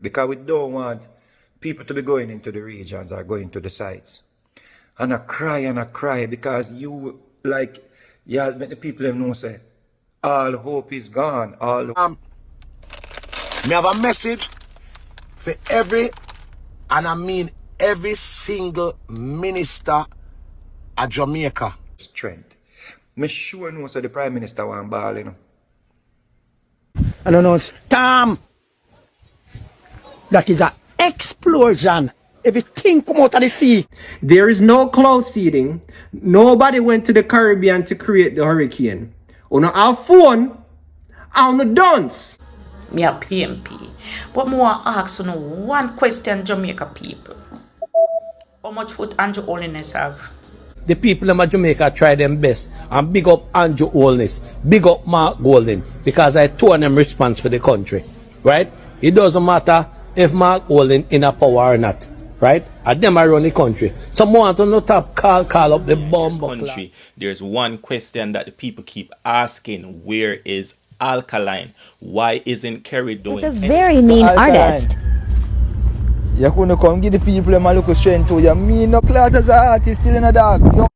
Because we don't want people to be going into the regions or going to the sites. And I cry because you make the people them know say all hope is gone. Me have a message for every, and I mean every single minister at Jamaica. Strength. Me sure know say the Prime Minister want ball, you know. I don't know, storm. That is an explosion. Everything come out of the sea. There is no cloud seeding. Nobody went to the Caribbean to create the hurricane. On our phone, on the dance. Me a PMP. But me want ask you one question, Jamaica people. How much foot Andrew Holiness have? The people in Jamaica try them best. And big up Andrew Holness. Big up Mark Golden. Because I told them response for the country. Right? It doesn't matter if Mark Golden in a power or not. Right? And them I run the country. Someone want to not top call up the bomb country. There's one question that the people keep asking. Where is Alkaline? Why isn't Kerry doing He's a very mean artist. You couldn't come give the people a look strength to you. Me no clout as an artist still in a dog.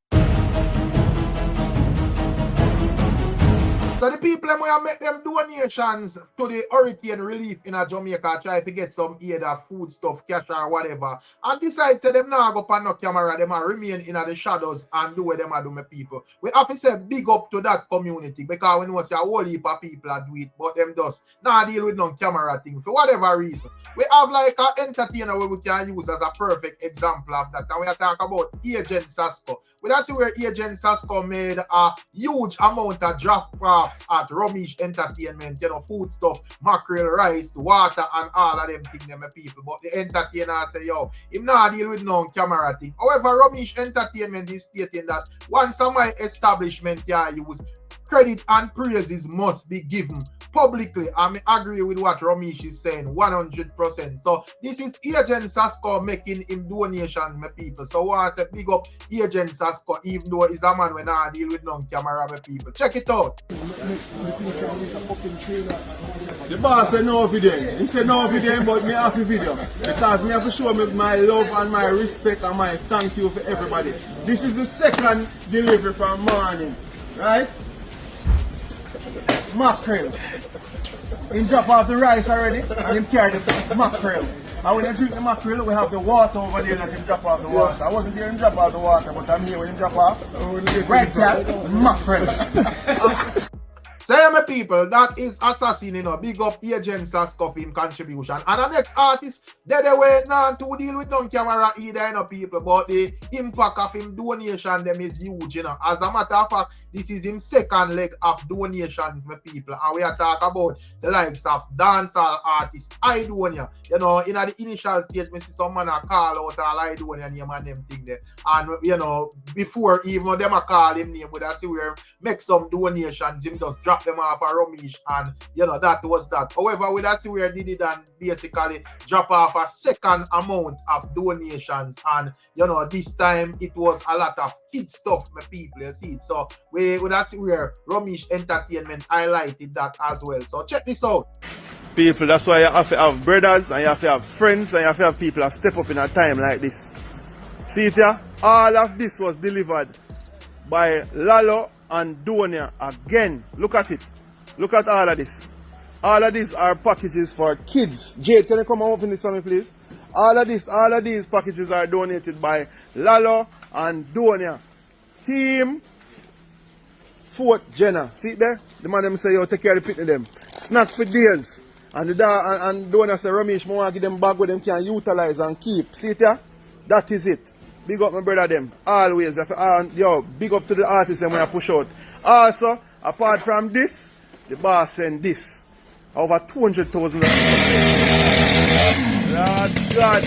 So the people them will make them donations to the hurricane relief in a Jamaica, try to get some either food stuff, cash or whatever, and decide to them now go pan no camera, them and remain in the shadows and do what them do my people. We have to say big up to that community because we know say a whole heap of people do it, but them just not deal with no camera thing for whatever reason. We have like an entertainer where we can use as a perfect example of that, and we are talking about Agent Sasco. We don't see where Agent Sasco made a huge amount of draft crafts at Romish Entertainment, you know, food stuff, mackerel, rice, water, and all of them things, them people. But the entertainer say, yo, him not deal with no camera thing. However, Romish Entertainment is stating that once my establishment can use, credit and praises must be given publicly. I agree with what Romish is saying 100%. So this is Agent Sasco making him donations, my people. So once I big up Agent Sasco, even though he's a man when I deal with non-camera, my people. Check it out. The boss said no video. He said no video, but me have a video. Because me have to show me my love and my respect and my thank you for everybody. This is the second delivery from morning. Right? Mackerel. He drop off the rice already and him carry the mackerel. And when you drink the mackerel, we have the water over there that him drop off the water. I wasn't here him drop off the water, but I'm here when him drop off. Right there, mackerel. So my people, that is Assassin, you know, big up Agent Sasco in contribution. And the next artist, they were not to deal with non-camera either, you know, people, but the impact of him donation them is huge, you know. As a matter of fact, this is him second leg of donation, my people. And we are talking about the likes of dancehall artist Idonia. You know, in the initial stage, we see some man a call out all Idonia name and them thing there. And, you know, before even them a call him name, we see where make some donations, him just drop them off a Romish, and you know that was that. However, we see where did it and basically drop off a second amount of donations, and you know this time it was a lot of kid stuff, my people. You see it. So we see where Romish Entertainment highlighted that as well. So check this out. People, that's why you have to have brothers and you have to have friends and you have to have people that step up in a time like this. See it here? All of this was delivered by Lalo and Donia again. Look at it. Look at all of this. All of these are packages for kids. Jade, can you come and open this for me, please? All of these packages are donated by Lalo and Donia. Team 4th Jenna. See it there? The man them say, yo, take care of the pit of them. Snack for days. And Donia say, Ramesh, I want to give them back where them can utilize and keep. See it there? That is it. Big up my brother them. Always. Yo, big up to the artists them when I push out. Also, apart from this, the boss send this. Over 200,000. Lord God.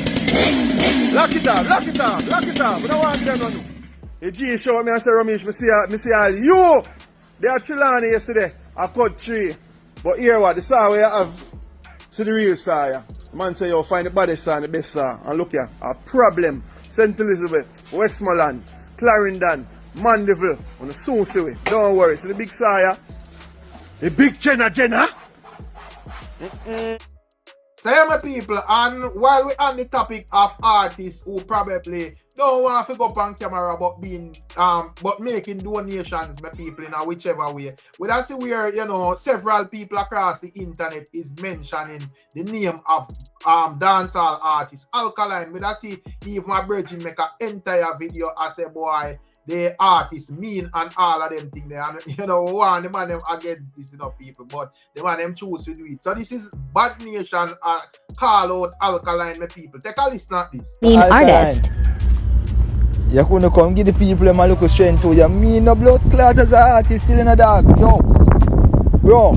Lock it up. We don't want them to know. The G show me and say, Ramesh, me see all you. They are Chilani yesterday. I cut 3. But here what, the saw where you have, see the real saw here. The man say, yo, find the baddest saw and the best saw. And look here, a problem. St. Elizabeth, Westmoreland, Clarendon, Mandeville. On the soon see we. Don't worry. See the big saw here? The big Jenna. So yeah, my people, and while we're on the topic of artists who probably don't want to go up on camera but but making donations, my people, in a whichever way. We see where, you know, several people across the internet is mentioning the name of dancehall artist Alkaline. We see if my virgin make an entire video as a boy, the artist mean and all of them things there. And you know, one the man them against this, you know, people, but the man them choose to do it. So this is Bad Nation call out Alkaline, my people. Take a listen at this. Mean Alkaline. artist. You couldn't come give the people them a look strength to you. Me no blood clot as an artist still in a dog. Yo. Bro.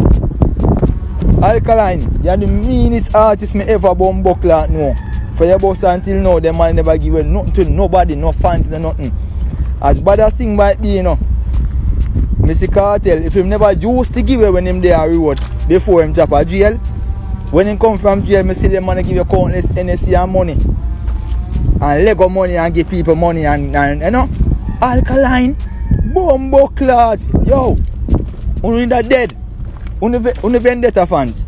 Alkaline, you're the meanest artist me ever bumbo clot no. For your boss until now, them man never give nothing to nobody, no fans, no nothing. As bad as thing might be, you know, Mr. Cartel, if him never used to give when him there reward before him drop a jail, when him come from jail, me see them man give you countless NSC and money. And Lego money and give people money and you know, Alkaline, bumbo clot, yo, only that dead, only vendetta fans,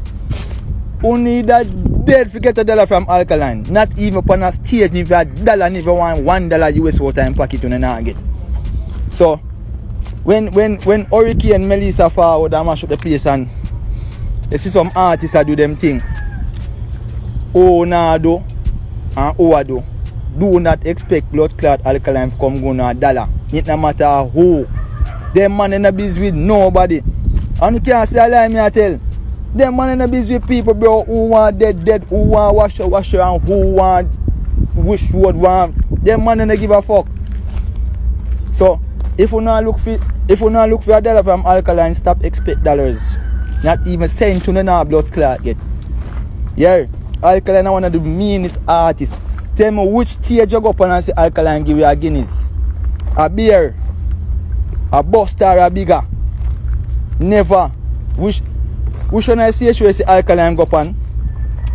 only that dead forget $1 from Alkaline, not even upon a stage, if a dollar, never want $1 US out in pocket on a get. So, when Hurricane Melissa forward and mash up the place and you see some artists that do them thing, oh nah do, and oh do. Do not expect blood clot Alkaline to come go na $1. It no matter who. Them man in the biz with nobody. And you can't say a lie, me I tell. Them man in the biz with people, bro, who want dead, who want wash, and who want wish would want. Them man in the give a fuck. So if you not look for $1 from Alkaline, stop expect dollars. Not even cent to no blood clot yet. Yeah, Alkaline is one of the meanest artists. Tell me which stage you go up and say Alkaline give you a Guinness, a beer, a Buster, or a bigger. Never. Which one I see you say Alkaline go up and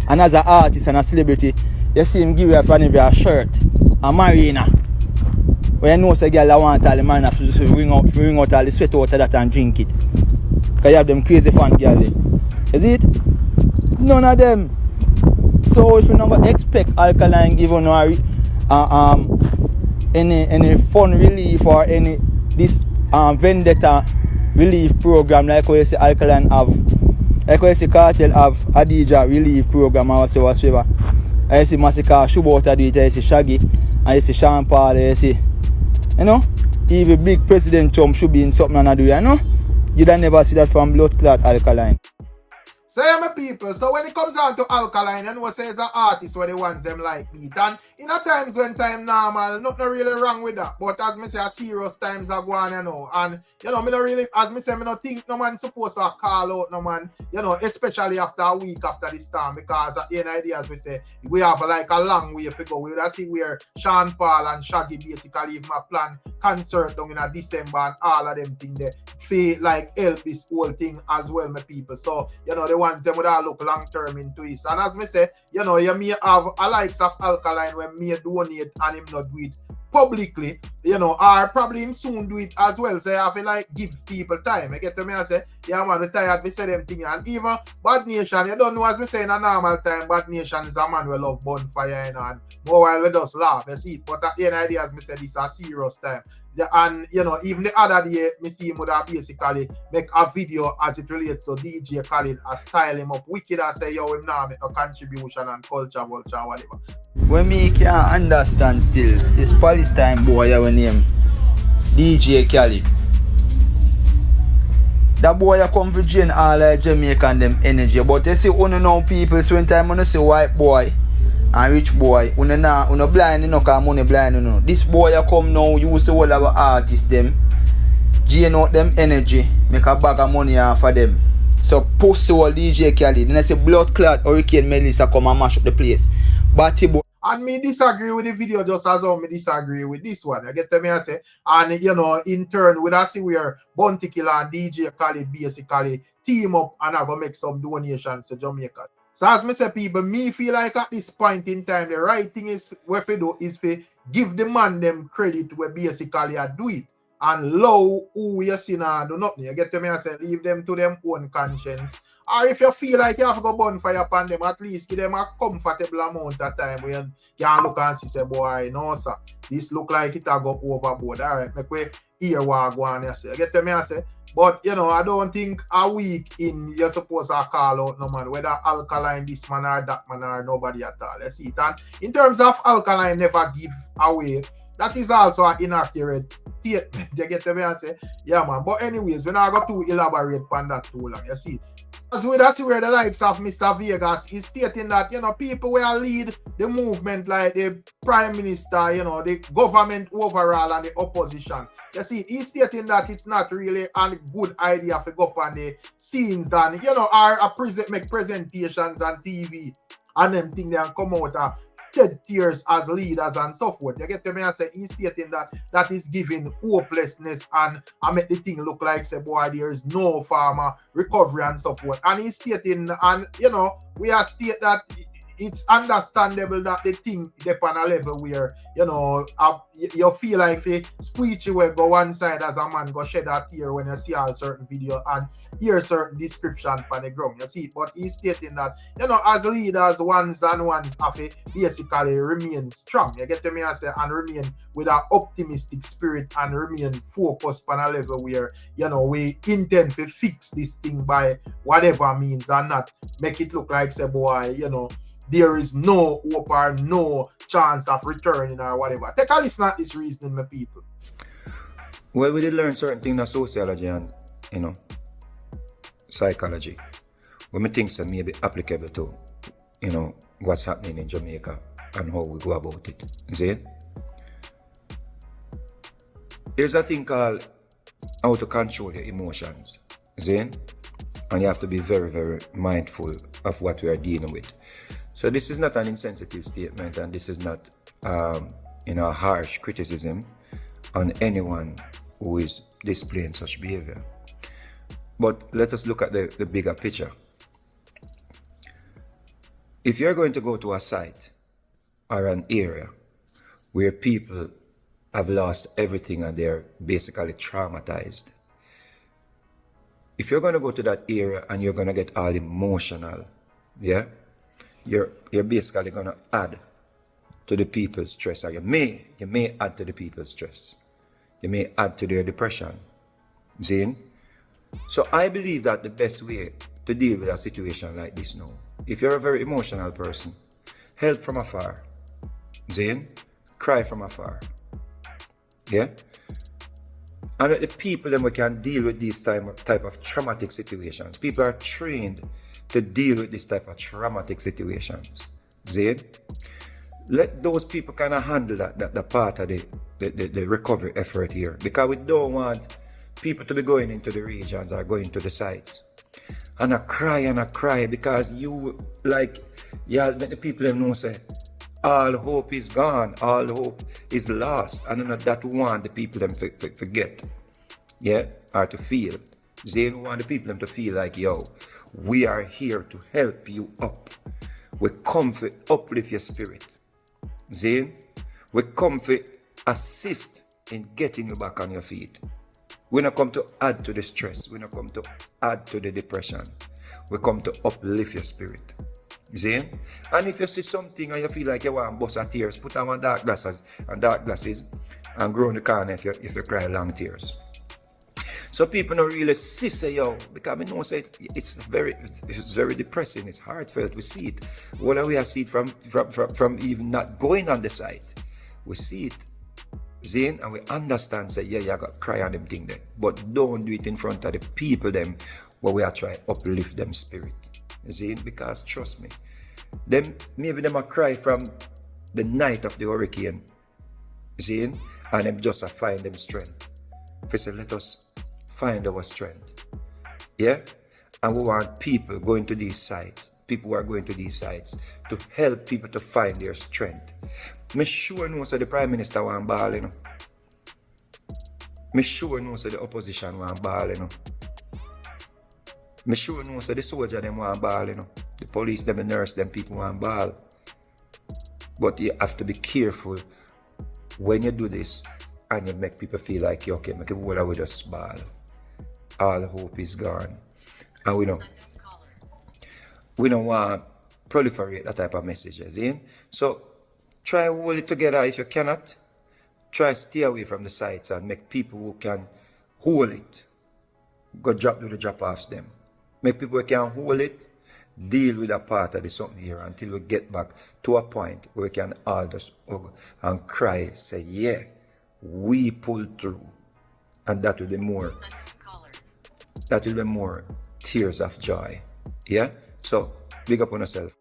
as an artist and a celebrity, you see him give you a shirt, a marina. When you know say girl I want all the man to ring out all the sweat out of that and drink it. Because you have them crazy fan girl. Is it? None of them. So if you never expect Alkaline give you any fun relief or any this vendetta relief program like what you see Alkaline have, like what you see Cartel have Adija relief program or whatsoever. I see Massacre Shubota do it, I see Shaggy, I see Sean Paul, I see, you know, even big President Trump should be in something and I do, you know. You don't never see that from blood clot Alkaline. So yeah, my people, so when it comes down to Alkaline, and what says an artist where they want them like beat. And in a times when time normal, nothing really wrong with that. But as me say, a serious times are going, you know. And you know, me not really, as me say, me not think no man supposed to call out no man, you know, especially after a week after this time, because at the end of the day, as we say, we have like a long way to go. We'll see where Sean Paul and Shaggy basically even a plan concert down in a December and all of them things there. Feel like help this whole thing as well, my people. So, you know, the ones them would all look long term into it. And as me say, you know, you may have a likes of Alkaline when me donate and him not do it publicly, you know, or probably him soon do it as well. So I feel like give people time. I get to me and say, yeah man, we tired, we say them thing. And even Bad Nation, you don't know as we say in a normal time, Bad Nation is a man we love bonfire, you know, and more while we just laugh, you see it. But at the end of the day, as me say, this is a serious time. And you know, even the other day, me see him would have basically make a video as it relates to DJ Khaled, and style him up wicked and say, yo, him now make a contribution and culture, vulture, whatever. When me can't understand still, this Palestine boy I name DJ Khaled. That boy I come for drain all like Jamaica and them energy. But you see, only know people, so when time when you see white boy and rich boy, when you blind, you know, cause money blind, you know. This boy I come now, use the whole of our artists them, drain out them energy, make a bag of money off for them. So post all DJ Khaled, then I say blood clot Hurricane Melissa come and mash up the place. Batty boy. And me disagree with the video just as how me disagree with this one. I get to me and say, and you know, in turn, we see where Bounty Killer and DJ Khaled basically team up and I go make some donations to Jamaica. So as me say, people, me feel like at this point in time, the right thing is what we do is to give the man them credit where basically I do it. and allow who you see now do nothing. You get to me? I say leave them to them own conscience. Or if you feel like you have to go bonfire upon them, at least give them a comfortable amount of time where you can look and see, say, boy, no, sir, this look like it will go overboard. All right, make we hear what I go on. You get to me? I say, but, you know, I don't think a week in, you're supposed to call out no man, whether Alkaline, this man or that man or nobody at all. You see it? And in terms of Alkaline never give away, that is also an inaccurate statement. You get to me and say, yeah, man. But anyways, we're not going to elaborate on that too long. You see, as we that's where the likes of Mr. Vegas is stating that, you know, people will lead the movement like the prime minister, you know, the government overall and the opposition. You see, he's stating that it's not really a good idea to go up on the scenes and, you know, make presentations on TV and them things and come out and shed tears as leaders and so forth. You get to me and say he's stating that is giving hopelessness and make the thing look like, say, boy, there is no farmer recovery and so forth. And he's stating, and you know, we are state that it's understandable that the thing is on a level where, you know, you feel like the speech will go one side as a man go shed a tear when you see all certain video and hear certain description on the ground. You see it, but he's stating that, you know, as leaders, ones have to basically remain strong. You get to me, I say, and remain with an optimistic spirit and remain focused on a level where, you know, we intend to fix this thing by whatever means and not make it look like, say, boy, you know, there is no hope or no chance of returning or whatever. Take a listen at this reasoning, my people. Well, we did learn certain things in sociology and, you know, psychology. What I think may be applicable to, you know, what's happening in Jamaica and how we go about it. See? There's a thing called how to control your emotions. See? And you have to be very, very mindful of what we are dealing with. So this is not an insensitive statement, and this is not, you know, harsh criticism on anyone who is displaying such behavior. But let us look at the bigger picture. If you're going to go to a site or an area where people have lost everything and they're basically traumatized, if you're going to go to that area and you're going to get all emotional, yeah, you're basically going to add to the people's stress, or you may add to the people's stress. You may add to their depression. See? So I believe that the best way to deal with a situation like this now, if you're a very emotional person, help from afar. See? Cry from afar. Yeah? And the people then we can deal with these type of traumatic situations. People are trained to deal with this type of traumatic situations. See? Let those people kind of handle that part of the recovery effort here. Because we don't want people to be going into the regions or going to the sites and I cry because you make the people know say all hope is gone, all hope is lost, and that we want the people them forget, yeah, or to feel. They want the people them to feel like, yo, we are here to help you up. We come to uplift your spirit. Zane, we come to assist in getting you back on your feet. We don't come to add to the stress. We don't come to add to the depression. We come to uplift your spirit. You see? And if you see something and you feel like you want to bust a tears, put on dark glasses and grow in the corner if you cry long tears. So people don't really say, yo, because we know say it's very depressing, it's heartfelt, we see it. Well, we see it from even not going on the site. We see it. See? And we understand, say, yeah, you got to cry on them thing there. But don't do it in front of the people them where we are trying to uplift them spirit. You see? Because trust me, maybe them a cry from the night of the hurricane. You see? And them just find them strength. If say, let us find our strength. Yeah? And we want people going to these sites, people who are going to these sites, to help people to find their strength. Me sure knows that the Prime Minister want ball, you know. Me sure knows that the opposition want ball, you know. Me sure knows that the soldier them want ball, you know. The police them, the nurse them, people want ball. But you have to be careful when you do this. and you make people feel like, okay, make it water with us ball. All hope is gone. And we don't want to proliferate that type of messages, in. So try hold it together. If you cannot, try stay away from the sites and make people who can hold it go do the drop-offs them. Make people who can hold it deal with a part of the something here until we get back to a point where we can all just hug and cry, say, yeah, we pulled through. And that will be more tears of joy. Yeah? So, big up on yourself.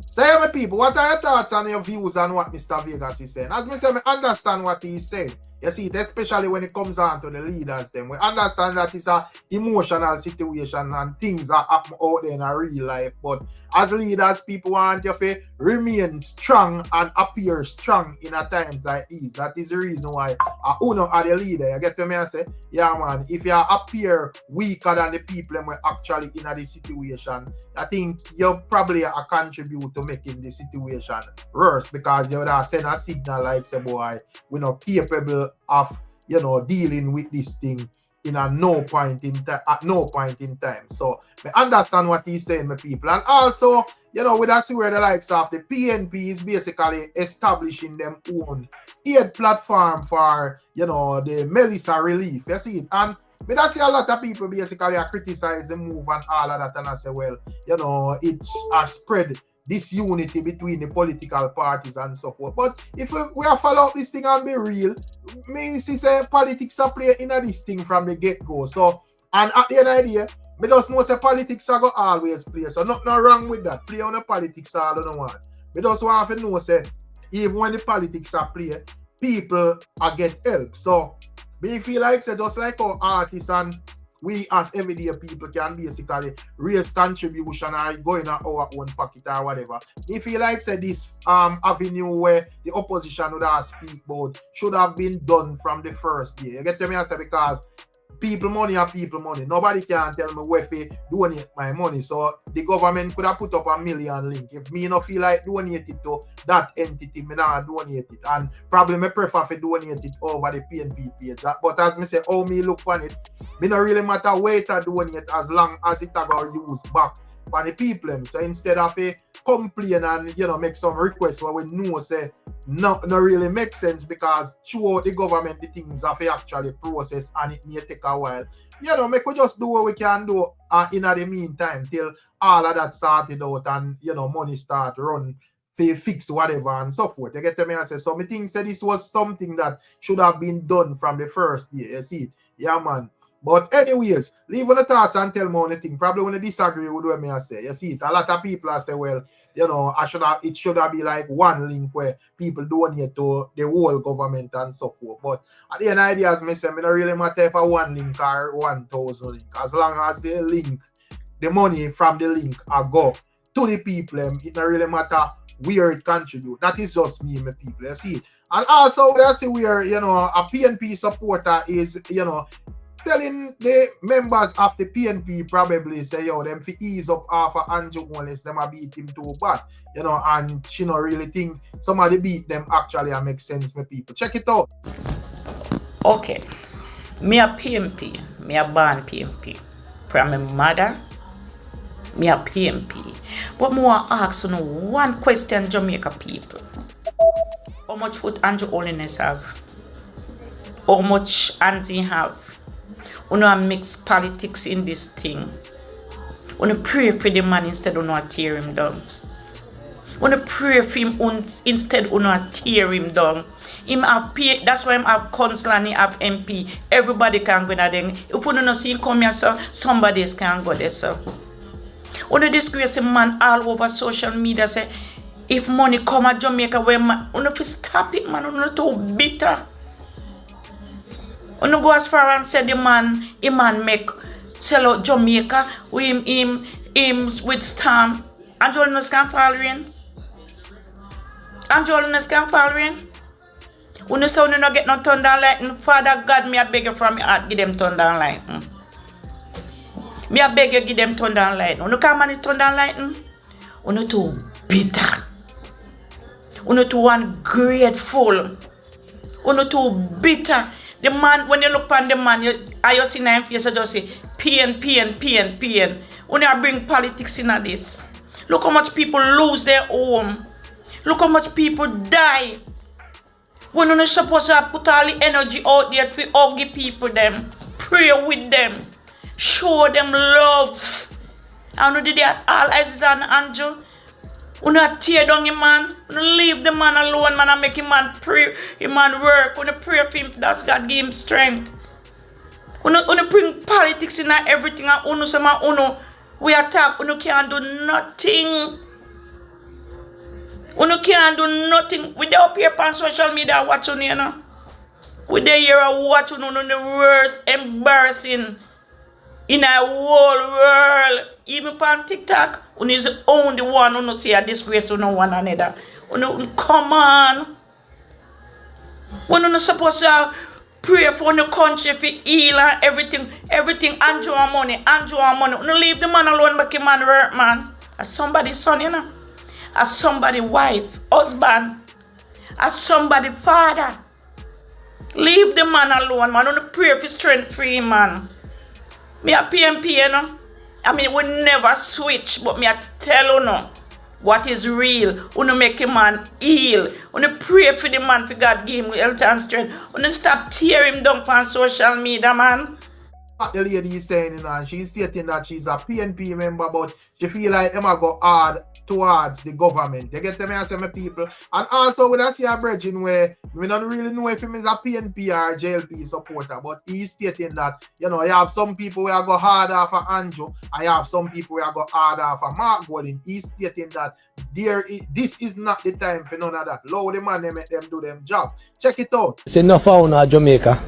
So, yeah, my people, what are your thoughts and your views on what Mr. Vegas is saying? As I say, I understand what he's saying. You see, especially when it comes down to the leaders, then we understand that it's a emotional situation and things are happening out there in a real life. But as leaders, people want you to remain strong and appear strong in a time like this. That is the reason why Uno are the leader. You get what I say? Yeah, man. If you appear weaker than the people who are actually in this situation, I think you probably contribute to making the situation worse, because you would have sent a signal like, say, boy, we're not capable of dealing with this thing at no point in time. So I understand what he's saying, my people. And also, we see where the likes of the PNP is basically establishing them own aid platform for the Melissa relief. You see it? And I see a lot of people basically criticize the move and all of that, and I say, well, it has spread disunity between the political parties and so forth. But if we are follow up this thing and be real, me see say politics are play in this thing from the get-go. So, and at the end of the day, me just know say politics are go always play. So nothing wrong with that. Play on the politics all on one. Me just want to know say even when the politics are play, people are get help. So me feel like say just like our artists and we as everyday people can basically raise contribution or go in our own pocket or whatever. If you like say this avenue where the opposition would have speak about should have been done from the first day. You get me? I say because people money are people money. Nobody can tell me where to donate my money. So the government could have put up $1 million link. If me not feel like donate it to that entity, me not donate it. And probably me prefer to donate it over the PNP page. But as me say, how me look on it, me not really matter where to donate as long as it got used back for the people. So instead of a complain and make some requests where we know say not really make sense, because throughout the government the things have to actually process and it may take a while. Make we just do what we can do in the meantime till all of that started out and money start run to fix whatever and so forth. You get me? I say, so me think say this was something that should have been done from the first day. You see it? Yeah, man. But anyways, leave on the thoughts and tell me anything. Probably when you disagree with what I say. You see it? A lot of people say, well, it should have been like one link where people donate to the whole government and so forth. But at the end of the day, as I say, it don't really matter if one link or 1,000 link. As long as the link, the money from the link go to the people, it don't really matter where it contributes. That is just me, my people. You see it? And also, I see where, a PNP supporter is, telling the members of the PNP probably say, them fi ease up half of Andrew unless them a beat him too bad, and she not really think somebody beat them actually and make sense, my people. Check it out. Okay. Me a PNP. Me a born PNP. From my mother, me a PNP. But me want ask you one question, Jamaica people. How much foot Andrew Holiness have? How much hands he have? We don't mix politics in this thing. We don't pray for the man instead of not tear him down. We don't pray for him instead of not tear him down. Him have pay, that's why him have council and he have MP. Everybody can go there. If we don't see him come here, sir, somebody else can go there, sir. We don't disgrace a man all over social media. Say, if money come at Jamaica, where man, we don't stop it, man. We don't too bitter. We don't go as far and say the man make sell out Jamaica with him with storm. And Jolinus can fall in. And Jolinus can fall in. When you say you don't get no thunder and lightning, Father God, me I beg you from your heart, give them thunder and lightning. Me I beg you, give them thunder and lightning. You can't manage thunder and lightning. You too bitter. You too ungrateful. You too bitter. The man, when you look on the man, you see him face, you just say, pain, pain, pain, pain. When you bring politics in this. Look how much people lose their home. Look how much people die. When you're supposed to put all the energy out there to hug the people them, pray with them, show them love. And you did that all Isis and Angel. You not tear down your man. You leave the man alone, man, and make him man pray, him man work. You pray for him, that's God give him strength. You bring politics in everything, and we attack, you can't do nothing. You can't do nothing. We dey up here on social media watching you know. We dey here watching you the worst embarrassing in a whole world. Even on TikTok, you is the only one who see a disgrace to no one another. Come on. When you're supposed to pray for the country for heal and everything, Andrew and money. You leave the man alone, make him man work, man. As somebody's son, you know. As somebody's wife, husband. As somebody's father. Leave the man alone, man. Don't pray for strength free, man. Me a PMP, you know. I mean, we never switch, but me a tell you no. What is real? You make a man heal. You pray for the man for God give him health and strength. You stop tear him down on social media, man. What the lady is saying, you know, and she's stating that she's a PNP member, but she feel like them are go hard towards the government. They get them and say my people. And also when I see a bridging where we don't really know if he is a PNP or a JLP supporter, but he's stating that, you know, you have some people who are go harder for Andrew, and you have some people who are go harder for Mark Golden. He's stating that this is not the time for none of that. Allow the man, they make them do them job. Check it out. It's enough found in Jamaica,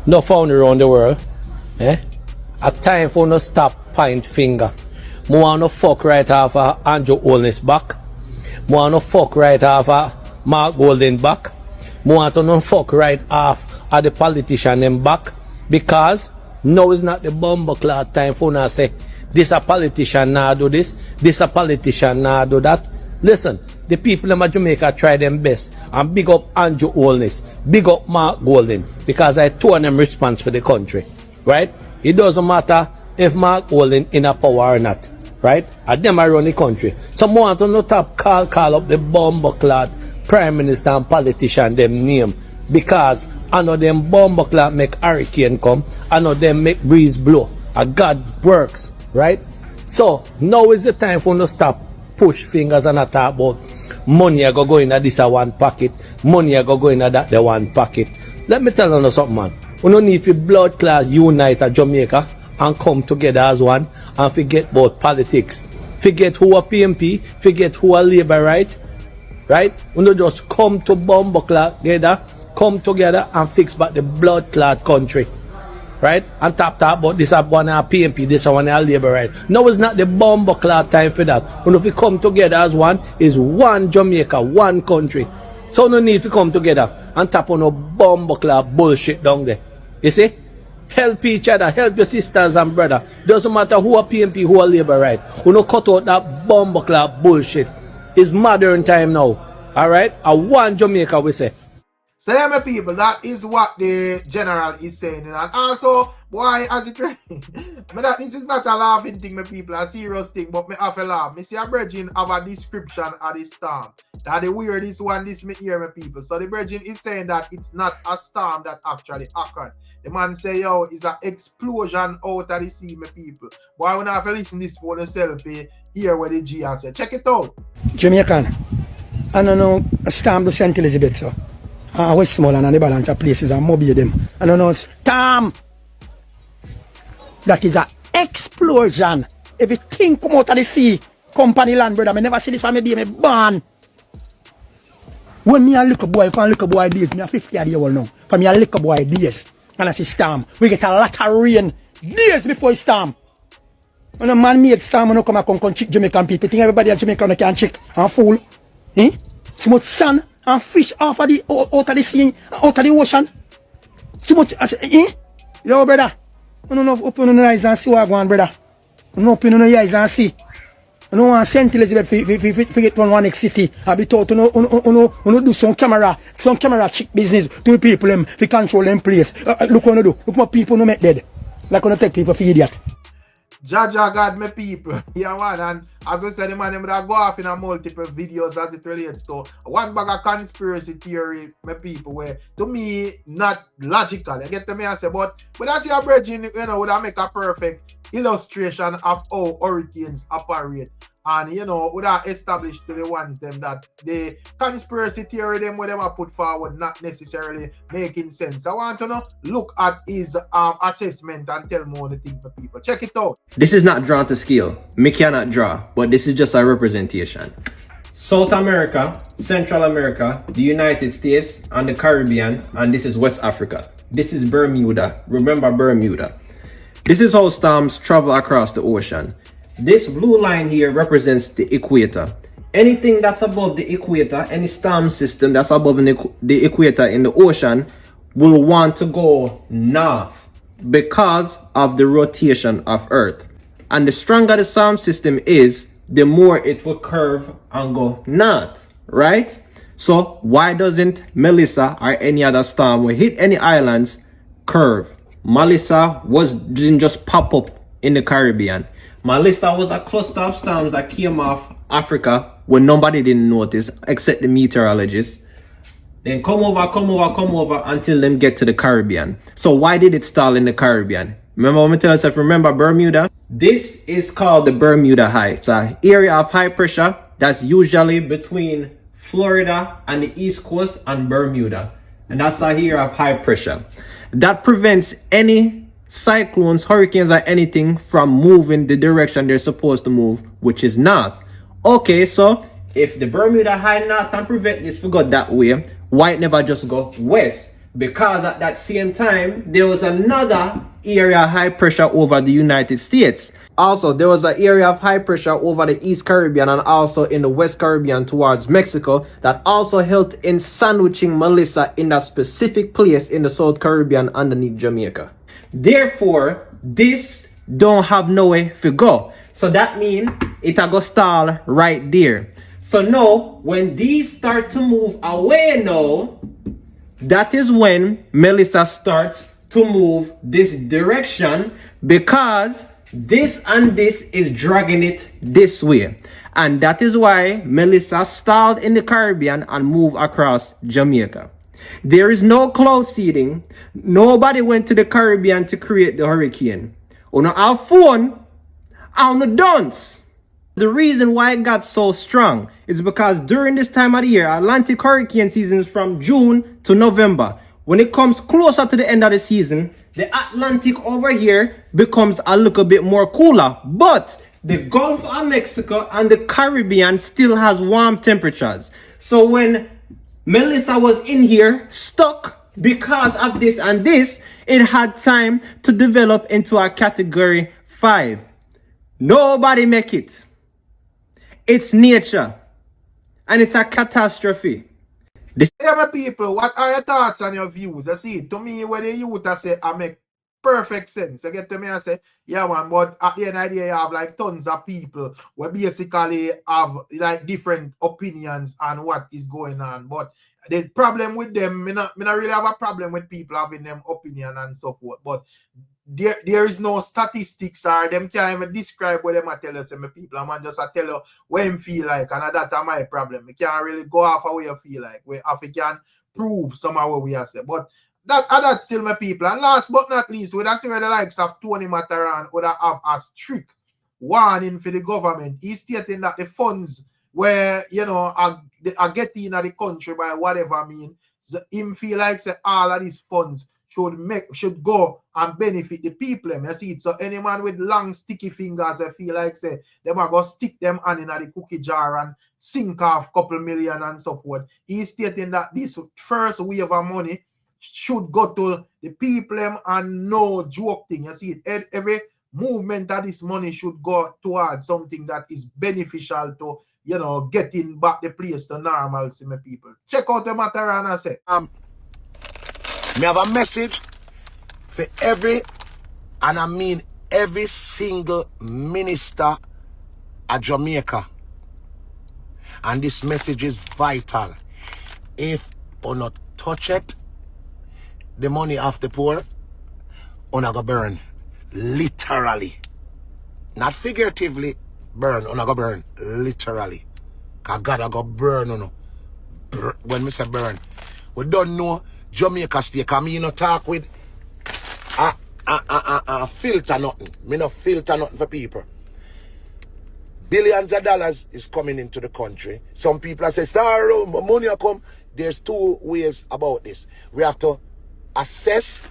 no found around the world. A time for no stop point finger. I want to fuck right off Andrew Holness back. I want to fuck right off Mark Golden back. I want to fuck right off the politician them back. Because now is not the bumbleclad time for now say this a politician now do this a politician now do that. Listen, the people in Jamaica try them best. And big up Andrew Holness, big up Mark Golden, because I told them response for the country. Right? It doesn't matter if Mark Golden in a power or not. Right? And them I run the country. Some want to not top call up the bumbleclad prime minister and politician them name. Because I know them bumbleclad make hurricane come. I know them make breeze blow. And God works. Right? So now is the time for no stop push fingers and talk about money I go in this a one pocket. Money I go in that the one pocket. Let me tell you something, man. We don't need to blood class unite at Jamaica and come together as one and forget about politics. Forget who are PMP, forget who are Labour, right? We don't just come to together, come together and fix back the blood clot country. Right? And talk about this one our PMP, this one our Labour, right? No, it's not the clot time for that. When we come together as one, is one Jamaica, one country. So no need to come together and tap on no clot bullshit down there. You see? Help each other, help your sisters and brothers. Doesn't matter who are PMP, who are Labour, right? We don't cut out that bumbleclap bullshit. It's modern time now. Alright? I want Jamaica, we say. So yeah, my people, that is what the general is saying. And also, why as it but that this is not a laughing thing, my people, a serious thing, but me have a laugh. Me see a brethren have a description of the storm. That the weirdest one this me hear, my people. So the brethren is saying that it's not a storm that actually occurred. The man say, yo, it's an explosion out of the sea, my people. Why we not have to listen this for yourself hear what the G has said. Check it out. Jamaican. I don't know a storm to St. Elizabeth, so. Westmoreland and the balance of places and mobile them. I don't know, storm. That is an explosion. Everything come out of the sea. Company land, brother. I never see this from me be me born. When me a little boy, from little boy days, me a 50 years old now. From me a little boy days, and I see storm. We get a lot of rain days before it storm. When a man make storm, when I come check Jamaican people, think everybody at Jamaica can check and fool. So much sun and fish off of the out of the sea, out of the ocean. Too much. I say, yo, brother. You don't open your eyes and see what I want, brother. You don't open your eyes and see. I don't want St. Elizabeth to get to one next city. I be taught to do some camera chick business to people them to control them place. Look what do. Look what people no make dead. Like gonna take people for idiot. Jaja God my people. Yeah man, and as we said, the man them that go off in a multiple videos as it relates to one bag of conspiracy theory, my people, where to me not logical. You get to me I say, but when I see a bridging, you know, would I make a perfect illustration of how hurricanes operate. And you know, would I establish to the ones them that the conspiracy theory them whatever put forward not necessarily making sense. I want to know look at his assessment and tell more the thing for people. Check it out. This is not drawn to scale. Me cannot draw, but this is just a representation. South America, Central America, the United States, and the Caribbean, and this is West Africa. This is Bermuda. Remember Bermuda. This is how storms travel across the ocean. This blue line here represents the equator. Anything that's above the equator, any storm system that's above the equator in the ocean will want to go north because of the rotation of Earth. And the stronger the storm system is, the more it will curve and go north, right? So why doesn't Melissa or any other storm will hit any islands curve? Melissa didn't just pop up in the Caribbean. Melissa was a cluster of storms that came off Africa when nobody didn't notice except the meteorologists. Then come over until them get to the Caribbean. So why did it stall in the Caribbean? Remember when I tell yourself, remember Bermuda? This is called the Bermuda High. It's an area of high pressure that's usually between Florida and the East Coast and Bermuda. And that's a area of high pressure. That prevents any cyclones, hurricanes, or anything from moving the direction they're supposed to move, which is north. Okay, so if the Bermuda High north and prevent this to go that way, why it never just go west? Because at that same time, there was another area of high pressure over the United States. Also, there was an area of high pressure over the East Caribbean and also in the West Caribbean towards Mexico that also helped in sandwiching Melissa in that specific place in the South Caribbean underneath Jamaica. Therefore, this don't have nowhere to go. So that means it a go stall right there. So now, when these start to move away now, that is when Melissa starts to move this direction because this and this is dragging it this way. And that is why Melissa stalled in the Caribbean and moved across Jamaica. There is no cloud seeding. Nobody went to the Caribbean to create the hurricane. On our phone, on the dunce. The reason why it got so strong is because during this time of the year, Atlantic hurricane season is from June to November. When it comes closer to the end of the season, the Atlantic over here becomes a little bit more cooler. But the Gulf of Mexico and the Caribbean still has warm temperatures. So when Melissa was in here stuck because of this and this, it had time to develop into a category 5. Nobody make it. It's nature. And it's a catastrophe. Yeah, my people, what are your thoughts and your views? You see, to me, when the youth I say, I make perfect sense. You get to me, I say, yeah, man, but at the end of the day, you have like tons of people who basically have like different opinions on what is going on. But the problem with them, I not really have a problem with people having them opinion and so forth. But there is no statistics or them can't even describe what them tell us. My people, I'm just tell you what him feel like, and that's my problem. We can't really go off of what you feel like. We can prove somehow what we have said. But that's still my people. And last but not least, we see where the likes of Tony Matterhorn would have a strict warning for the government. He's stating that the funds where are getting in the country by whatever mean, so him feel like say all of these funds should go and benefit the people. You see it. So any man with long sticky fingers, I feel like say them are gonna stick them on in the cookie jar and sink off couple million and so forth. He's stating that this first wave of money should go to the people and no joke thing. You see it. Every movement of this money should go towards something that is beneficial to getting back the place to normalcy, my people. Check out the Matterhorn I say. Me have a message for every, and I mean every single minister at Jamaica. And this message is vital. If you not touch it, the money off the poor, you go burn. Literally. Not figuratively burn, you go burn. Literally. Because God go burn, you know. When we say burn. We don't know Jamaica State, because me no talk with filter nothing. Me no filter nothing for people. Billions of dollars is coming into the country. Some people say, "Star, money will come." There's two ways about this. We have to assess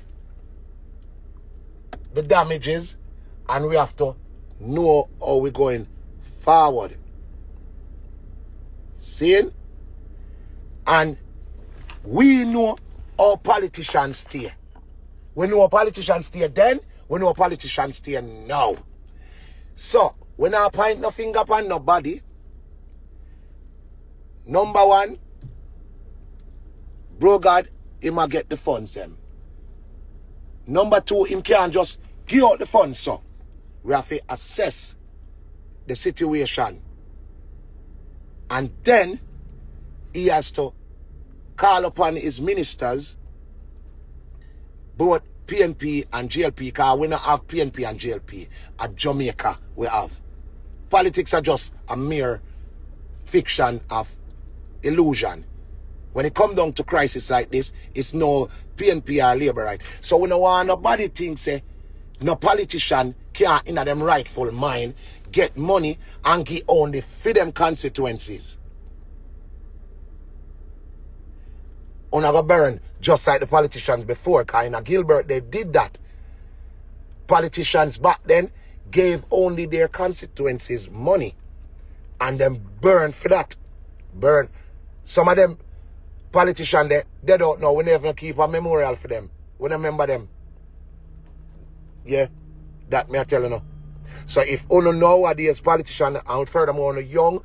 the damages and we have to know how we're going forward. See? And we know how politicians stay. We know how politicians stay then, we know how politicians stay now. So, we not point no finger upon nobody. Number one, bro God, he might get the funds them. Number two, him can't just give out the funds, so we have to assess the situation. And then he has to call upon his ministers, both PNP and GLP, because we don't have PNP and GLP. At Jamaica, we have. Politics are just a mere fiction of illusion. When it comes down to crisis like this, it's no PNP or Labour, right? So we don't want nobody think, say, no politician can't, in them rightful mind, get money and give only for them constituencies. Unaga burn, just like the politicians before, because in Gilbert, they did that. Politicians back then gave only their constituencies money and then burn for that. Burn. Some of them politicians, they don't know. We never keep a memorial for them. We don't remember them. Yeah, that me I tell you now. So if you know nowadays politicians, and furthermore young,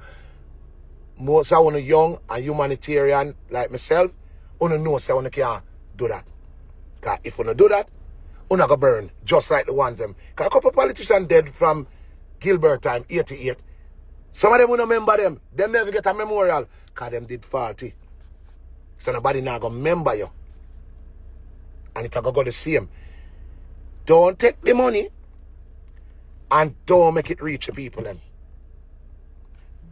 most of you young and humanitarian like myself, you know say you can't do that. Because if you don't do that, you go burn, just like the ones them. Because a couple of politicians dead from Gilbert time, 88. Some of them don't remember them. Them never get a memorial because them did faulty. So nobody now go remember you. And it go the same. Don't take the money and don't make it reach the people then.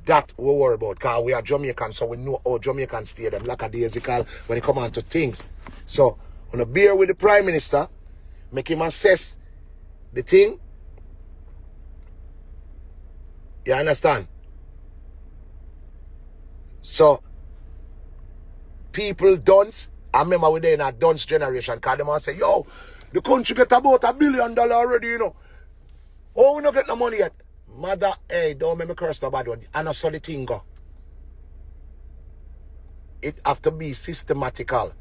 That we worry about because we are Jamaicans, so we know how Jamaicans stay them like a daisical when it come on to things. So on a beer with the Prime Minister, make him assess the thing. You understand? So people dunce, I remember we there in a dunce generation, because them all say, yo, the country get about $1 billion already, you know. Oh, we not get no money yet. Mother, hey, don't make me curse nobody. And I saw the thing go. It have to be systematical.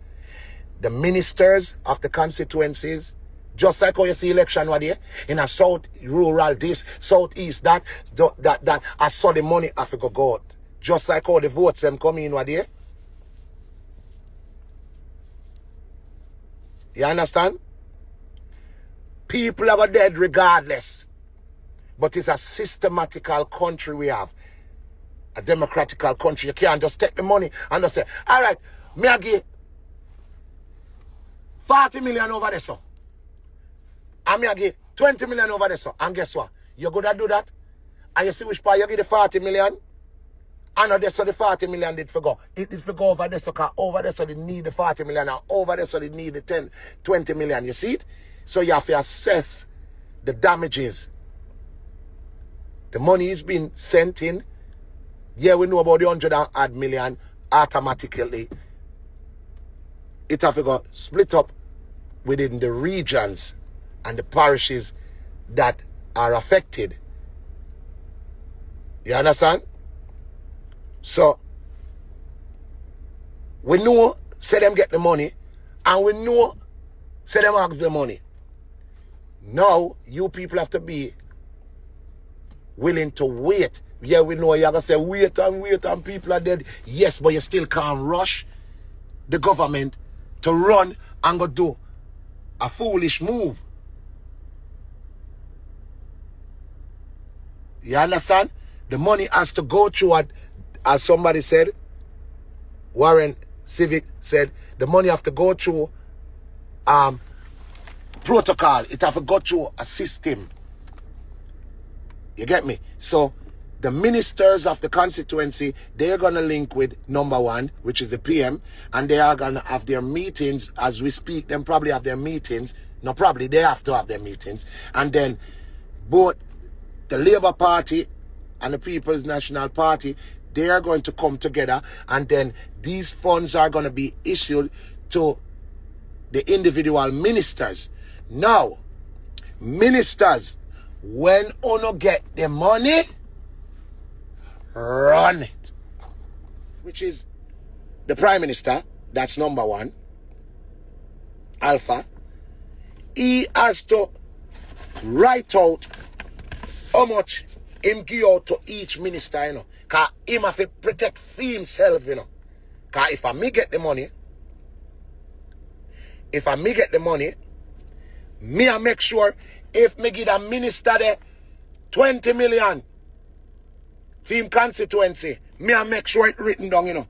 The ministers of the constituencies, just like how you see election one day, in a south, rural this, southeast that, I saw the money have to go out. Just like how the votes them come in one day. You understand? People are dead regardless. But it's a systematical country we have. A democratical country. You can't just take the money and just say, all right, me I give 40 million over there, so. And me I give 20 million over there, so. And guess what? You're going to do that? And you see which part you give the 40 million? And now so the 40 million did forgo. It did forgo over there, so over there, so they need the 40 million. And over there, so they need the 20 million. You see it? So you have to assess the damages. The money is being sent in. Yeah, we know about the 100 million automatically. It have to go split up within the regions and the parishes that are affected. You understand? So, we know, say them get the money, and we know, say them ask the money. Now, you people have to be willing to wait. Yeah, we know you're going to say wait and people are dead. Yes, but you still can't rush the government to run and go do a foolish move. You understand? The money has to go through, as somebody said, Warren Civic said, the money have to go through protocol. It have to go through a system. You get me? So the ministers of the constituency, they're going to link with number one, which is the PM, and they are going to have their meetings as we speak. Them probably have their meetings. No, probably they have to have their meetings. And then both the Labour Party and the People's National Party, they are going to come together, and then these funds are going to be issued to the individual ministers. Now, ministers, when uno get the money, run it. Which is the Prime Minister, that's number one, Alpha. He has to write out how much him give out to each minister, you know. Because him have to protect for himself, you know. Because if I me get the money, me I make sure if me give a minister there 20 million for him constituency, me I make sure it written down, you know.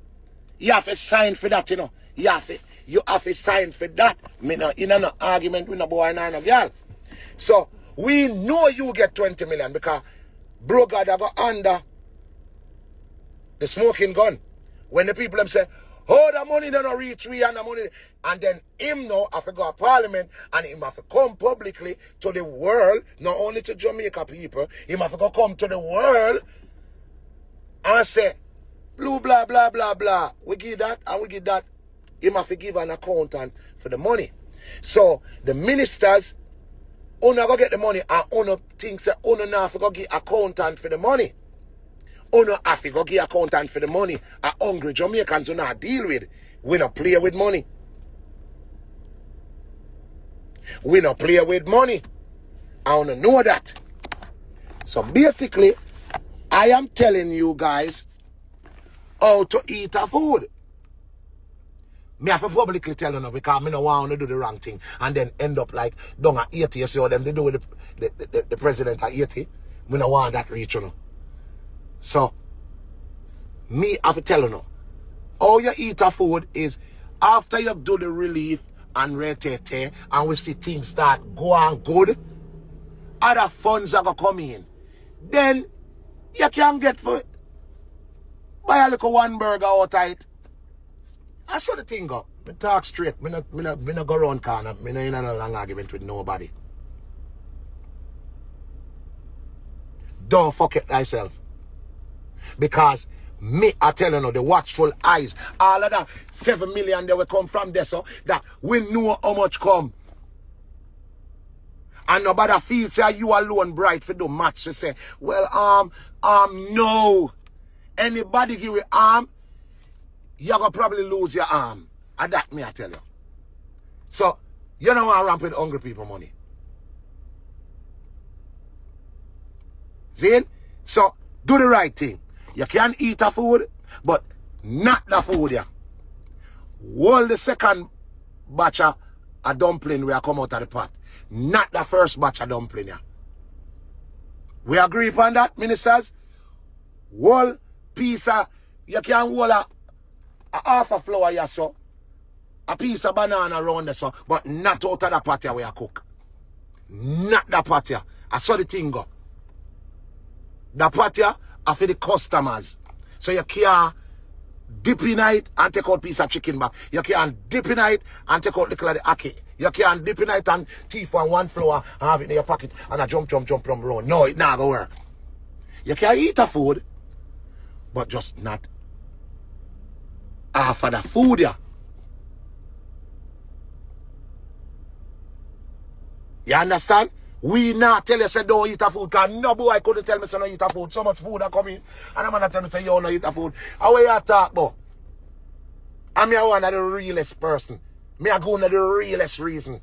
You have to sign for that, you know. You have to sign for that. Me no, in no argument with no boy and no girl. So we know you get 20 million because bro God I go under the smoking gun. When the people them say, oh, the money don't reach we and the money, and then him now have to go to Parliament and him have to come publicly to the world, not only to Jamaica people, him have to go come to the world and say, blue blah blah blah blah. We give that and we give that. Him have to give an accountant for the money. So the ministers, uno go get the money and uno thinks that uno now have to go get accountant for the money. Uno have to go get accountant for the money. A hungry Jamaicans who not deal with. We not play with money. We not play with money. I wanna know that. So basically, I am telling you guys how to eat a food. Me have to publicly tell you now because me no want to do the wrong thing and then end up like down at 80. You see how them they do with the president at 80. Me no want that reach, you know. So me have to tell you now. How you eat a food is after you do the relief and retete and we see things start going good, other funds are gonna come in. Then you can get for buy a little one burger out of it. That's what the thing go. Me talk straight. Me not go around corner. Me not in a long argument with nobody. Don't forget thyself. Because me, I tell you now, the watchful eyes, all of that 7 million that will come from there, so that we know how much come. And nobody feels say you alone bright for the maths to say, well, no. Anybody give you arm, you're going to probably lose your arm. And that me, I tell you. So, you don't want to ramp with hungry people money. See? So, do the right thing. You can eat a food, but not the food, yeah. Hold the second batch of a dumpling where I come out of the pot. Not the first batch of dumpling, yeah. We agree upon that, ministers? Whole piece of, you can hold a half a flour, yeah, so. A piece of banana around there, so. But not out of the pot, yeah, where I cook. Not the pot, yeah. I saw the thing go. The pot, yeah, are for the customers. So you can dip in it and take out piece of chicken back. You can dip in it and take out the ackee. You can dip in it and teeth on one flour and have it in your pocket and a jump round. No, it not gonna work. You can eat a food, but just not half of the food, yeah. You understand? We not tell you say don't eat a food, because no boy couldn't tell me say no eat a food. So much food are coming. And I'm gonna tell me say you no eat a food. How you talk about? I'm one of the realest person. Me a go on the realest reason.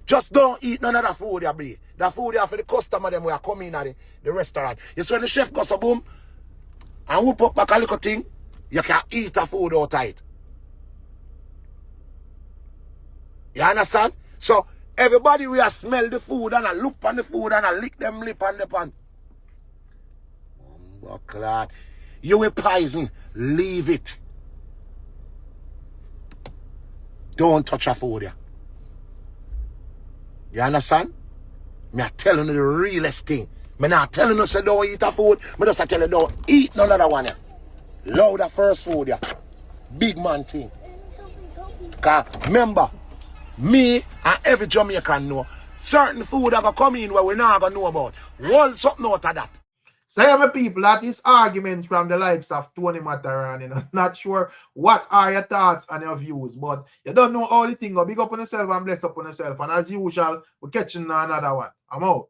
Just don't eat none of the food you be. The food you for the customer them who come in at the restaurant. You see when the chef goes a boom and whoop up back a little thing, you can eat a food out of it. You understand? So everybody will smell the food and I look on the food and I lick them lip on the pan. Buckler. You with poison, leave it. Don't touch a food, yeah. You understand? Me a telling you the realest thing. Me not telling you say don't eat a food. Me just a tell you don't eat none other one, yeah. Loud the first food, yeah. Big man thing. Cause remember, me and every Jamaican know certain food are gonna come in where we not gonna know about. Hold something out of that. Say, my people, that is arguments from the likes of Tony Matterhorn. You know, not sure what are your thoughts and your views, but you don't know all the things. Big up on yourself and bless up on yourself. And as usual, we're catching another one. I'm out.